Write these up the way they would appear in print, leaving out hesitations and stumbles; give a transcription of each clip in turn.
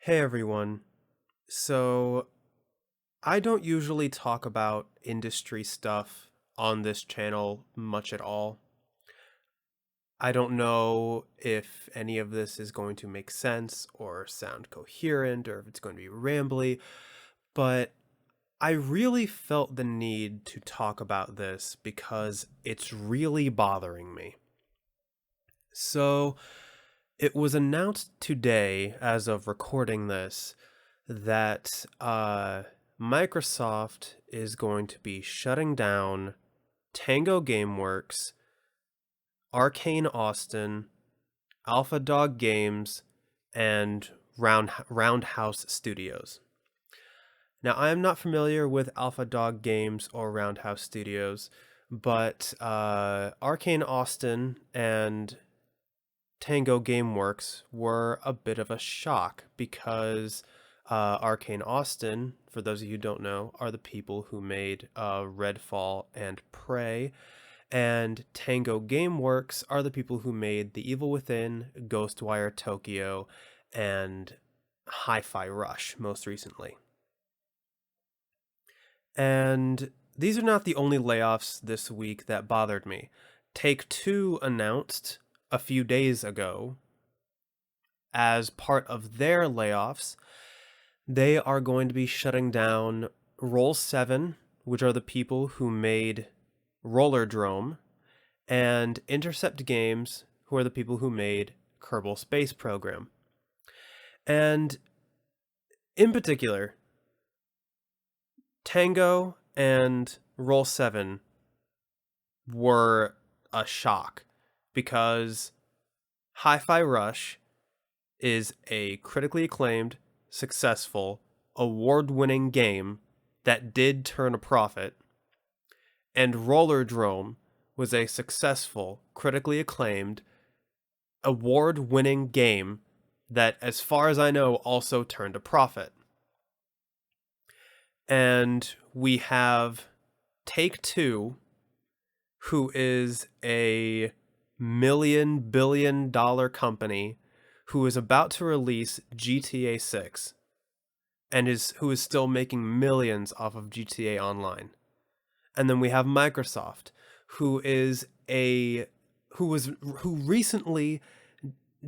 Hey everyone. So, I don't usually talk about industry stuff on this channel much at all. I don't know if any of this is going to make sense or sound coherent or if it's going to be rambly, but I really felt the need to talk about this because it's really bothering me. So, it was announced today, as of recording this, that Microsoft is going to be shutting down Tango Gameworks, Arcane Austin, Alpha Dog Games, and Roundhouse Studios. Now, I am not familiar with Alpha Dog Games or Roundhouse Studios, but Arcane Austin and Tango Gameworks were a bit of a shock because Arcane Austin, for those of you who don't know, are the people who made Redfall and Prey, and Tango Gameworks are the people who made The Evil Within, Ghostwire Tokyo, and Hi-Fi Rush most recently. And these are not the only layoffs this week that bothered me. Take-Two announced a few days ago, as part of their layoffs, they are going to be shutting down Roll7, which are the people who made Rollerdrome, and Intercept Games, who are the people who made Kerbal Space Program. And in particular, Tango and Roll7 were a shock because Hi-Fi Rush is a critically acclaimed, successful, award-winning game that did turn a profit, and Rollerdrome was a successful, critically acclaimed, award-winning game that, as far as I know, also turned a profit. And we have Take-Two, who is a billion-dollar company who is about to release GTA 6 and who is still making millions off of GTA Online. And then we have Microsoft, who recently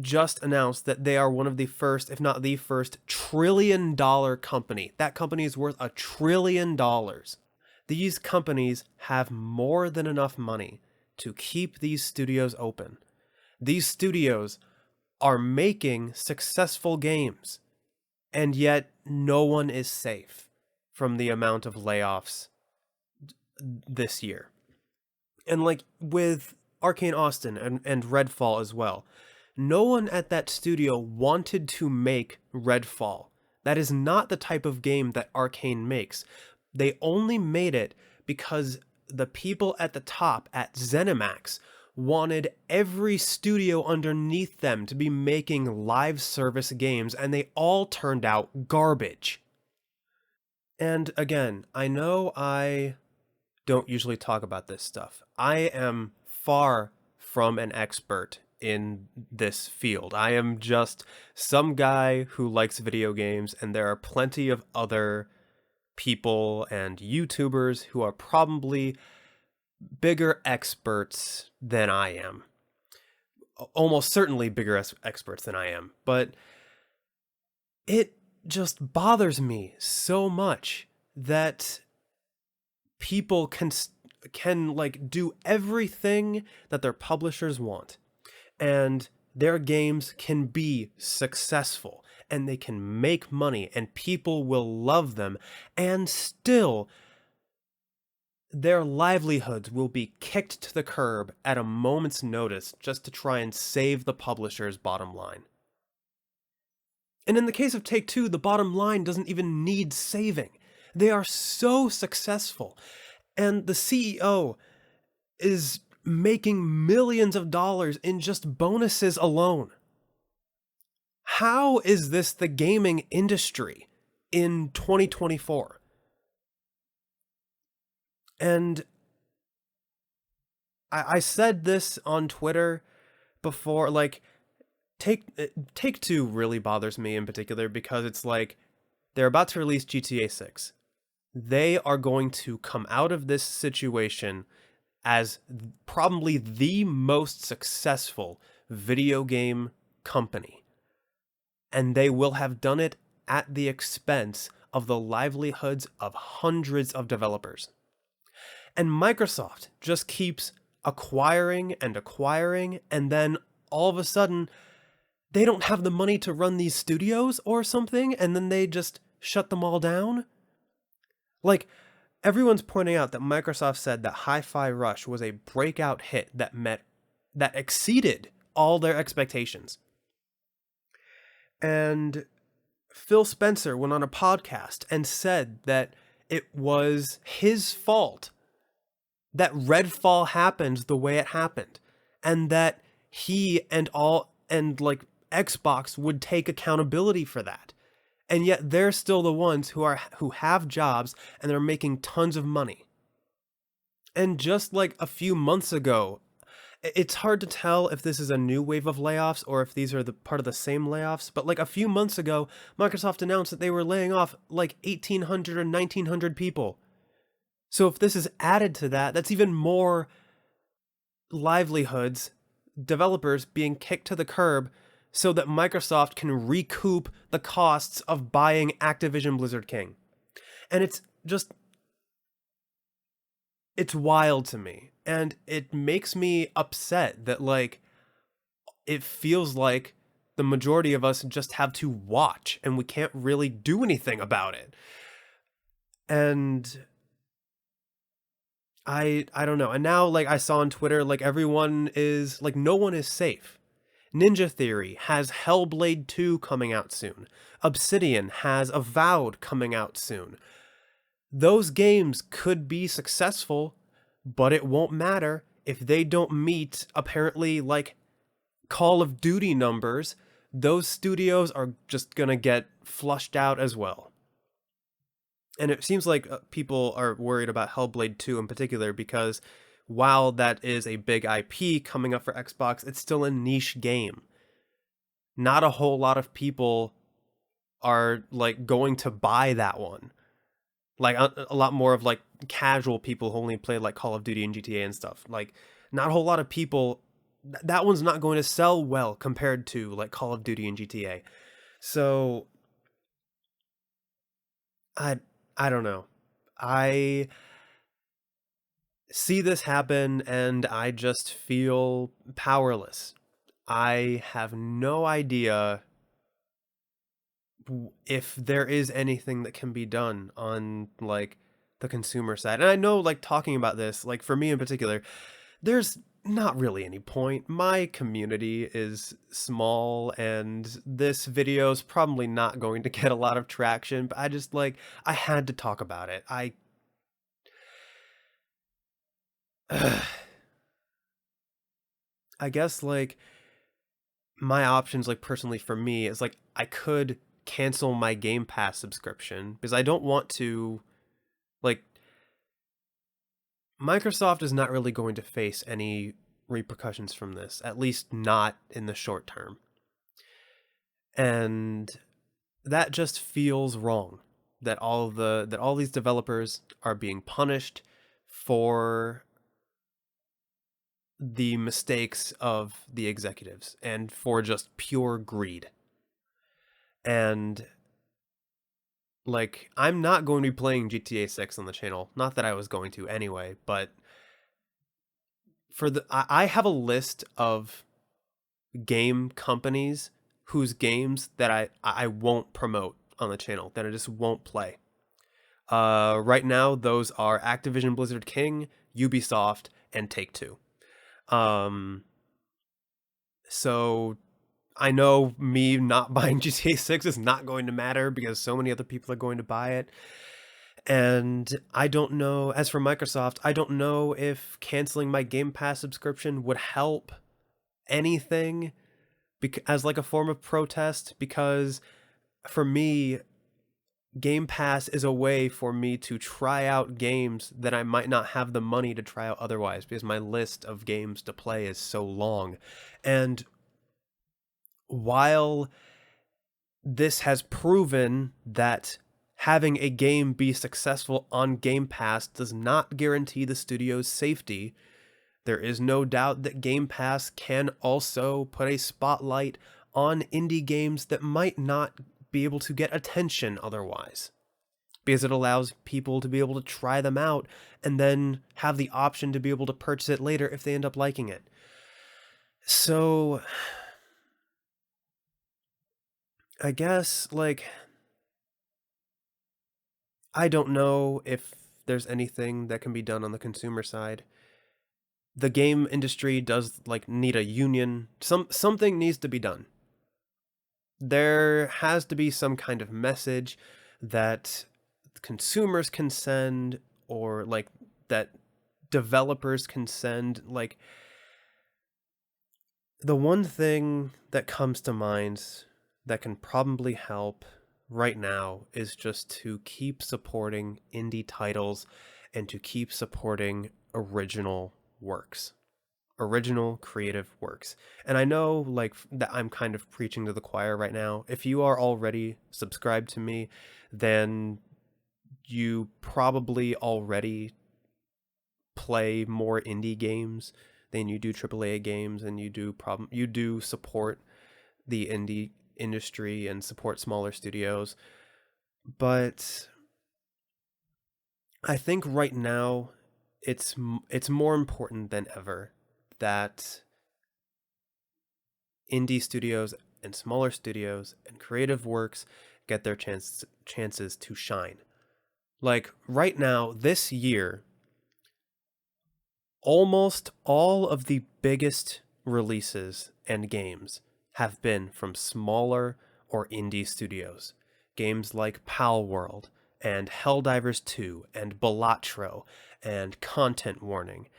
just announced that they are one of the first, if not the first, trillion-dollar company. That company is worth $1 trillion. These companies have more than enough money to keep these studios open. These studios are making successful games, and yet no one is safe from the amount of layoffs this year. And like with Arcane Austin and Redfall as well, no one at that studio wanted to make Redfall. That is not the type of game that Arcane makes. They only made it because the people at the top at ZeniMax wanted every studio underneath them to be making live service games, and they all turned out garbage. And again, I know I don't usually talk about this stuff. I am far from an expert in this field. I am just some guy who likes video games, and there are plenty of other people and YouTubers who are probably bigger experts than I am. Almost certainly bigger experts than I am. But it just bothers me so much that people can like do everything that their publishers want, and their games can be successful and they can make money and people will love them, and still their livelihoods will be kicked to the curb at a moment's notice just to try and save the publisher's bottom line. And in the case of Take-Two, the bottom line doesn't even need saving. They are so successful, and the CEO is making millions of dollars in just bonuses alone. How is this the gaming industry in 2024? And I said this on Twitter before, like, Take Two really bothers me in particular because it's like they're about to release GTA 6. They are going to come out of this situation as probably the most successful video game company, and they will have done it at the expense of the livelihoods of hundreds of developers. And Microsoft just keeps acquiring, and then all of a sudden, they don't have the money to run these studios or something, and then they just shut them all down. Like, everyone's pointing out that Microsoft said that Hi-Fi Rush was a breakout hit that exceeded all their expectations. And Phil Spencer went on a podcast and said that it was his fault that Redfall happened the way it happened, and that he and like Xbox would take accountability for that. And yet they're still the ones who have jobs and they're making tons of money. And just like a few months ago, it's hard to tell if this is a new wave of layoffs or if these are the part of the same layoffs, but like a few months ago, Microsoft announced that they were laying off like 1,800 or 1,900 people. So if this is added to that, that's even more livelihoods, developers being kicked to the curb so that Microsoft can recoup the costs of buying Activision Blizzard King. And it's wild to me. And it makes me upset that, like, it feels like the majority of us just have to watch and we can't really do anything about it. And I don't know. And now, like, I saw on Twitter, like, everyone is, like, no one is safe. Ninja Theory has Hellblade 2 coming out soon. Obsidian has Avowed coming out soon. Those games could be successful, but it won't matter if they don't meet, apparently, like, Call of Duty numbers. Those studios are just gonna get flushed out as well. And it seems like people are worried about Hellblade 2 in particular because while that is a big IP coming up for Xbox, it's still a niche game. Not a whole lot of people are like going to buy that one. Like a lot more of like casual people who only play like Call of Duty and GTA and stuff. Like not a whole lot of people, that one's not going to sell well compared to like Call of Duty and GTA. So I don't know. I see this happen and I just feel powerless. I have no idea if there is anything that can be done on like the consumer side. And I know like talking about this, like for me in particular, there's not really any point. My community is small and this video is probably not going to get a lot of traction, but I just like I had to talk about it. I guess like my options like personally for me is like I could cancel my Game Pass subscription because I don't want to like Microsoft is not really going to face any repercussions from this, at least not in the short term. And that just feels wrong that all these developers are being punished for the mistakes of the executives and for just pure greed. And like I'm not going to be playing GTA 6 on the channel. Not that I was going to anyway, but I have a list of game companies whose games that I won't promote on the channel, that I just won't play. Right now those are Activision Blizzard King, Ubisoft, and Take-Two. So I know me not buying GTA 6 is not going to matter because so many other people are going to buy it. And I don't know, as for Microsoft, I don't know if canceling my Game Pass subscription would help anything as like a form of protest, because for me, Game Pass is a way for me to try out games that I might not have the money to try out otherwise because my list of games to play is so long. And while this has proven that having a game be successful on Game Pass does not guarantee the studio's safety, there is no doubt that Game Pass can also put a spotlight on indie games that might not be able to get attention otherwise, because it allows people to be able to try them out and then have the option to be able to purchase it later if they end up liking it. So I guess, like, I don't know if there's anything that can be done on the consumer side. The game industry does, like, need a union. Something needs to be done. There has to be some kind of message that consumers can send, or like that developers can send. Like, the one thing that comes to mind that can probably help right now is just to keep supporting indie titles and to keep supporting original works, original creative works. And I know, like, that I'm kind of preaching to the choir right now. If you are already subscribed to me, then you probably already play more indie games than you do AAA games, and you do support the indie industry and support smaller studios. But I think right now it's more important than ever that indie studios and smaller studios and creative works get their chances to shine. Like, right now, this year, almost all of the biggest releases and games have been from smaller or indie studios. Games like Pal World and Helldivers 2 and Balatro and Content Warning.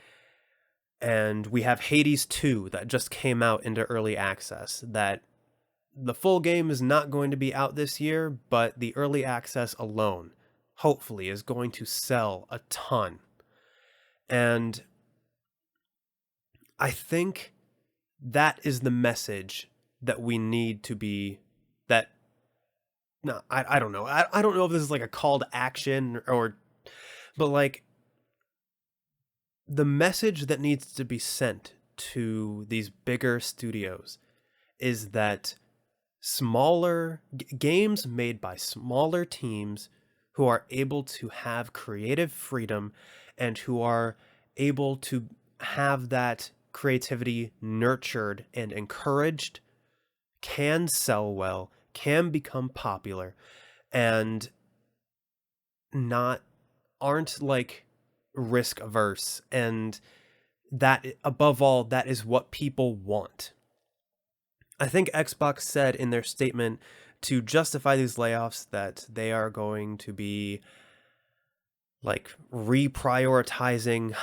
And we have Hades 2 that just came out into early access, that the full game is not going to be out this year, but the early access alone, hopefully, is going to sell a ton. And I think that is the message that we need to be, that, no, I don't know. I don't know if this is like a call to action, or, but like, the message that needs to be sent to these bigger studios is that smaller games made by smaller teams who are able to have creative freedom and who are able to have that creativity nurtured and encouraged can sell well, can become popular, and aren't like risk averse. And that, above all, that is what people want. I think Xbox said in their statement to justify these layoffs that they are going to be like reprioritizing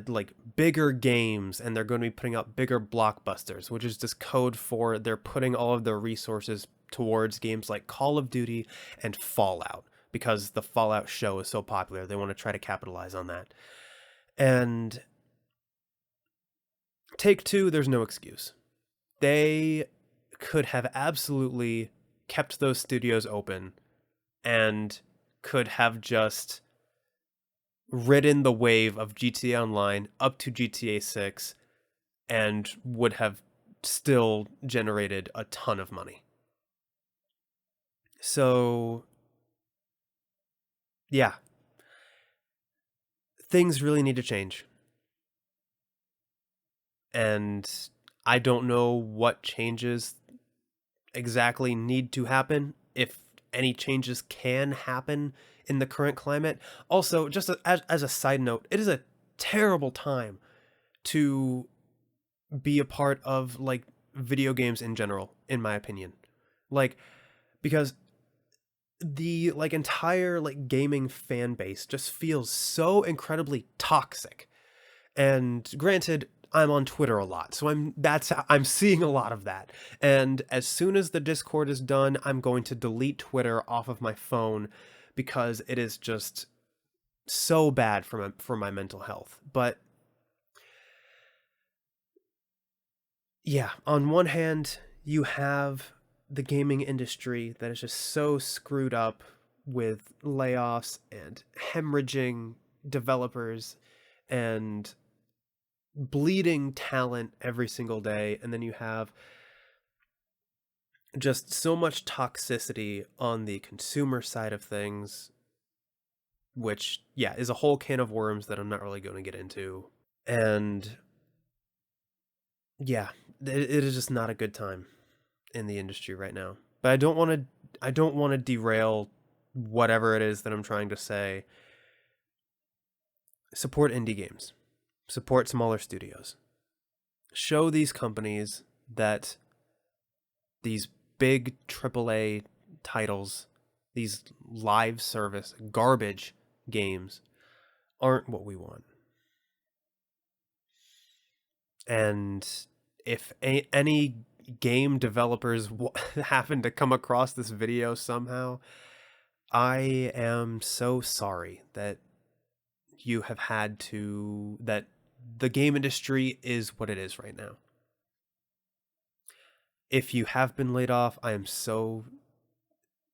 like bigger games, and they're going to be putting out bigger blockbusters, which is just code for they're putting all of their resources towards games like Call of Duty and Fallout, because the Fallout show is so popular. They want to try to capitalize on that. And Take-Two, there's no excuse. They could have absolutely kept those studios open and could have just ridden the wave of GTA Online up to GTA 6 and would have still generated a ton of money. So, yeah. Things really need to change. And I don't know what changes exactly need to happen, if any changes can happen in the current climate. Also, just as a side note, it is a terrible time to be a part of like video games in general, in my opinion. Like, because the like entire like gaming fan base just feels so incredibly toxic. And granted, I'm on Twitter a lot, so I'm seeing a lot of that. And as soon as the Discord is done, I'm going to delete Twitter off of my phone, because it is just so bad for my mental health. But yeah, on one hand, You have the gaming industry that is just so screwed up with layoffs and hemorrhaging developers and bleeding talent every single day. And then you have just so much toxicity on the consumer side of things, which, yeah, is a whole can of worms that I'm not really going to get into. And yeah, it is just not a good time in the industry right now. But I don't want to derail whatever it is that I'm trying to say. Support indie games. Support smaller studios. Show these companies that these big AAA titles, these live service garbage games aren't what we want. And if any game developers happen to come across this video somehow, I am so sorry that you have had to, that the game industry is what it is right now. If you have been laid off, I am so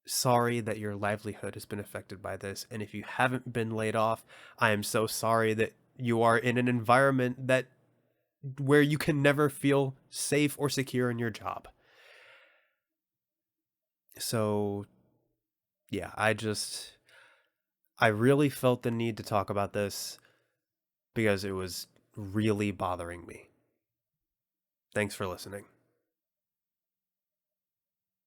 sorry that your livelihood has been affected by this. And if you haven't been laid off, I am so sorry that you are in an environment that where you can never feel safe or secure in your job. So, yeah, I really felt the need to talk about this because it was really bothering me. Thanks for listening.